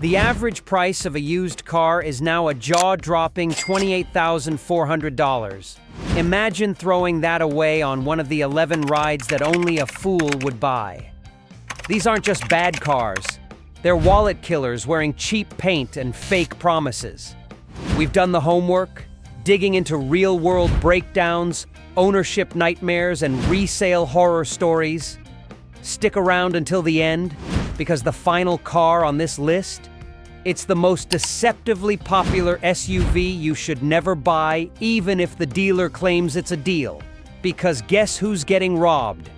The average price of a used car is now a jaw-dropping $28,400. Imagine throwing that away on one of the 11 rides that only a fool would buy. These aren't just bad cars. They're wallet killers wearing cheap paint and fake promises. We've done the homework, digging into real-world breakdowns, ownership nightmares, and resale horror stories. Stick around until the end, because the final car on this list, it's the most deceptively popular SUV you should never buy, even if the dealer claims it's a deal. Because guess who's getting robbed?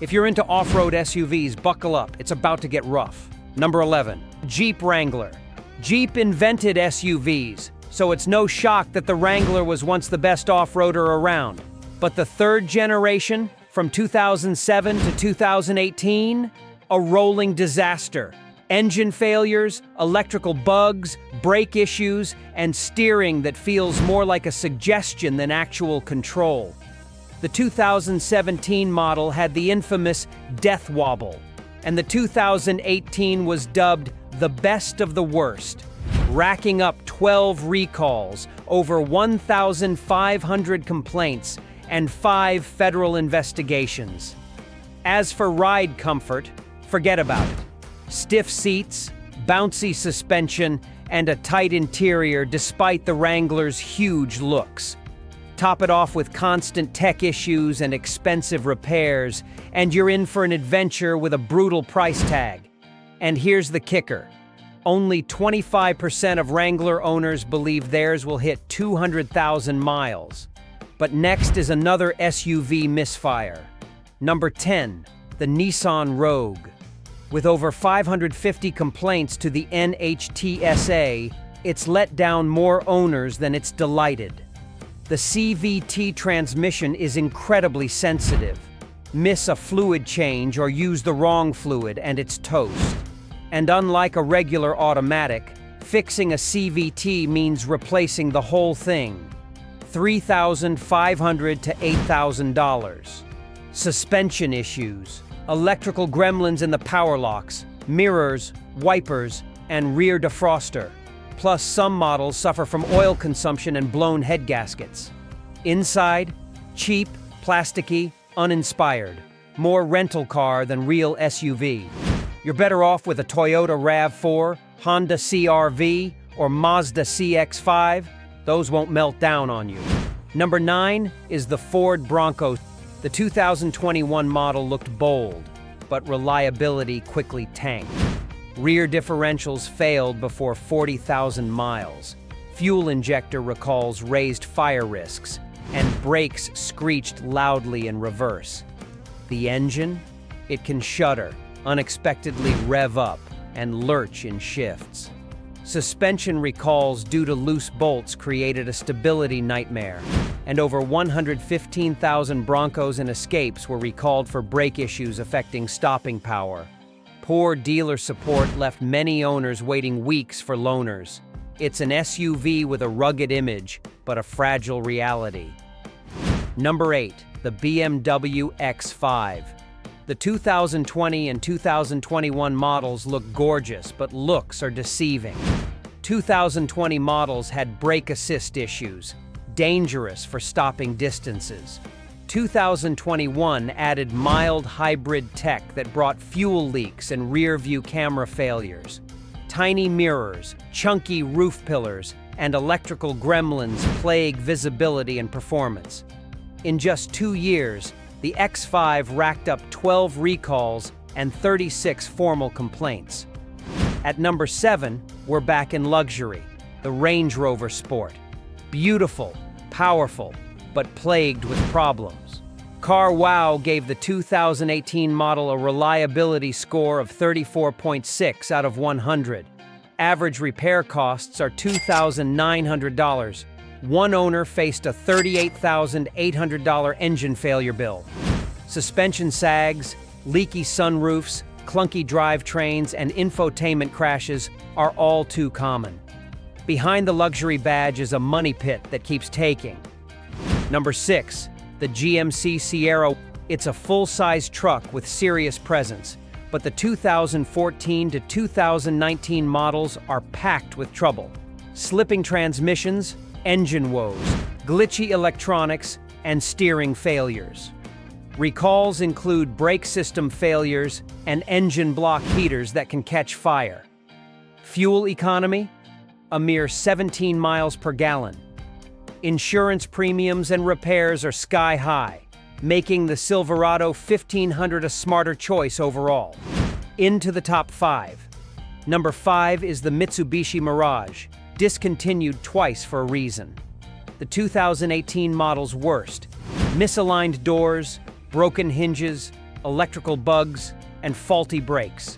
If you're into off-road SUVs, buckle up, it's about to get rough. Number 11, Jeep Wrangler. Jeep invented SUVs, so it's no shock that the Wrangler was once the best off-roader around. But the third generation, from 2007 to 2018, a rolling disaster. Engine failures, electrical bugs, brake issues, and steering that feels more like a suggestion than actual control. The 2017 model had the infamous death wobble, and the 2018 was dubbed the best of the worst, racking up 12 recalls, over 1,500 complaints, and 5 federal investigations. As for ride comfort, forget about it. Stiff seats, bouncy suspension, and a tight interior despite the Wrangler's huge looks. Top it off with constant tech issues and expensive repairs, and you're in for an adventure with a brutal price tag. And here's the kicker. Only 25% of Wrangler owners believe theirs will hit 200,000 miles. But next is another SUV misfire. Number 10, the Nissan Rogue. With over 550 complaints to the NHTSA, it's let down more owners than it's delighted. The CVT transmission is incredibly sensitive. Miss a fluid change or use the wrong fluid and it's toast. And unlike a regular automatic, fixing a CVT means replacing the whole thing. $3,500 to $8,000. Suspension issues, electrical gremlins in the power locks, mirrors, wipers, and rear defroster. Plus, some models suffer from oil consumption and blown head gaskets. Inside, cheap, plasticky, uninspired. More rental car than real SUV. You're better off with a Toyota RAV4, Honda CR-V, or Mazda CX-5. Those won't melt down on you. Number 9 is the Ford Bronco. The 2021 model looked bold, but reliability quickly tanked. Rear differentials failed before 40,000 miles. Fuel injector recalls raised fire risks, and brakes screeched loudly in reverse. The engine? It can shudder, unexpectedly rev up, and lurch in shifts. Suspension recalls due to loose bolts created a stability nightmare, and over 115,000 Broncos and Escapes were recalled for brake issues affecting stopping power. Poor dealer support left many owners waiting weeks for loaners. It's an SUV with a rugged image, but a fragile reality. Number 8, the BMW X5. The 2020 and 2021 models look gorgeous, but looks are deceiving. 2020 models had brake assist issues, dangerous for stopping distances. 2021 added mild hybrid tech that brought fuel leaks and rear-view camera failures. Tiny mirrors, chunky roof pillars, and electrical gremlins plague visibility and performance. In just 2 years, the X5 racked up 12 recalls and 36 formal complaints. At number 7, we're back in luxury, the Range Rover Sport. Beautiful, powerful, but plagued with problems. CarWow gave the 2018 model a reliability score of 34.6 out of 100. Average repair costs are $2,900. One owner faced a $38,800 engine failure bill. Suspension sags, leaky sunroofs, clunky drivetrains, and infotainment crashes are all too common. Behind the luxury badge is a money pit that keeps taking. Number 6, the GMC Sierra. It's a full-size truck with serious presence, but the 2014 to 2019 models are packed with trouble. Slipping transmissions, engine woes, glitchy electronics, and steering failures. Recalls include brake system failures and engine block heaters that can catch fire. Fuel economy? A mere 17 miles per gallon. Insurance premiums and repairs are sky high, making the Silverado 1500 a smarter choice overall. Into the top 5. Number 5 is the Mitsubishi Mirage, discontinued twice for a reason. The 2018 model's worst. Misaligned doors, broken hinges, electrical bugs, and faulty brakes.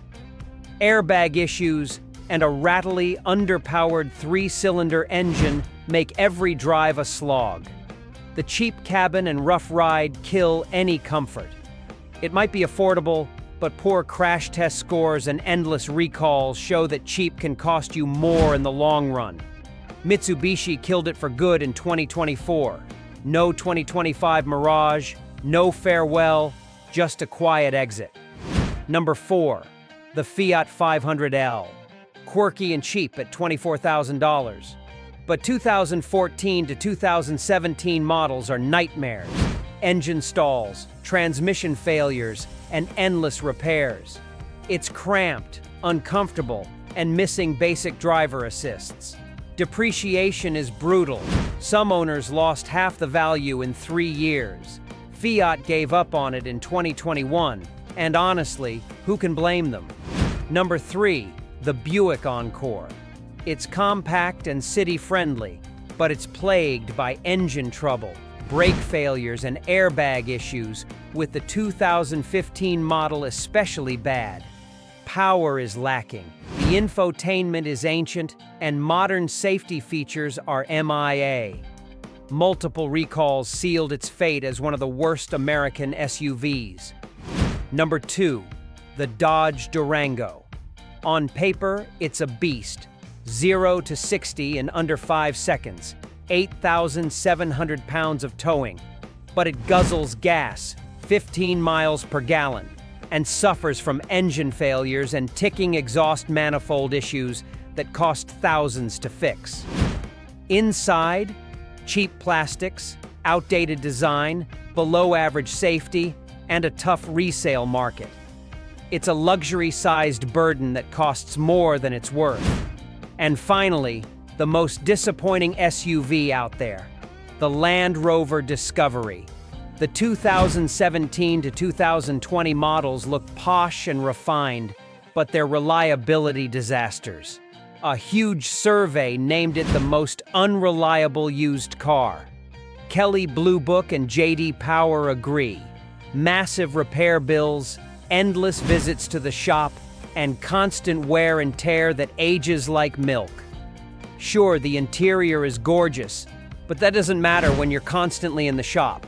Airbag issues and a rattly, underpowered 3-cylinder engine make every drive a slog. The cheap cabin and rough ride kill any comfort. It might be affordable, but poor crash test scores and endless recalls show that cheap can cost you more in the long run. Mitsubishi killed it for good in 2024. No 2025 Mirage, no farewell, just a quiet exit. Number 4, the Fiat 500L. Quirky and cheap at $24,000. But 2014 to 2017 models are nightmares. Engine stalls, transmission failures, and endless repairs. It's cramped, uncomfortable, and missing basic driver assists. Depreciation is brutal. Some owners lost half the value in 3 years. Fiat gave up on it in 2021, and honestly, who can blame them? Number 3, the Buick Encore. It's compact and city-friendly, but it's plagued by engine trouble, brake failures, and airbag issues, with the 2015 model especially bad. Power is lacking, the infotainment is ancient, and modern safety features are MIA. Multiple recalls sealed its fate as one of the worst American SUVs. Number 2, the Dodge Durango. On paper, it's a beast. 0 to 60 in under 5 seconds, 8,700 pounds of towing. But it guzzles gas, 15 miles per gallon, and suffers from engine failures and ticking exhaust manifold issues that cost thousands to fix. Inside, cheap plastics, outdated design, below-average safety, and a tough resale market. It's a luxury-sized burden that costs more than it's worth. And finally, the most disappointing SUV out there, the Land Rover Discovery. The 2017 to 2020 models look posh and refined, but they're reliability disasters. A huge survey named it the most unreliable used car. Kelley Blue Book and J.D. Power agree. Massive repair bills, endless visits to the shop, and constant wear and tear that ages like milk. Sure, the interior is gorgeous, but that doesn't matter when you're constantly in the shop.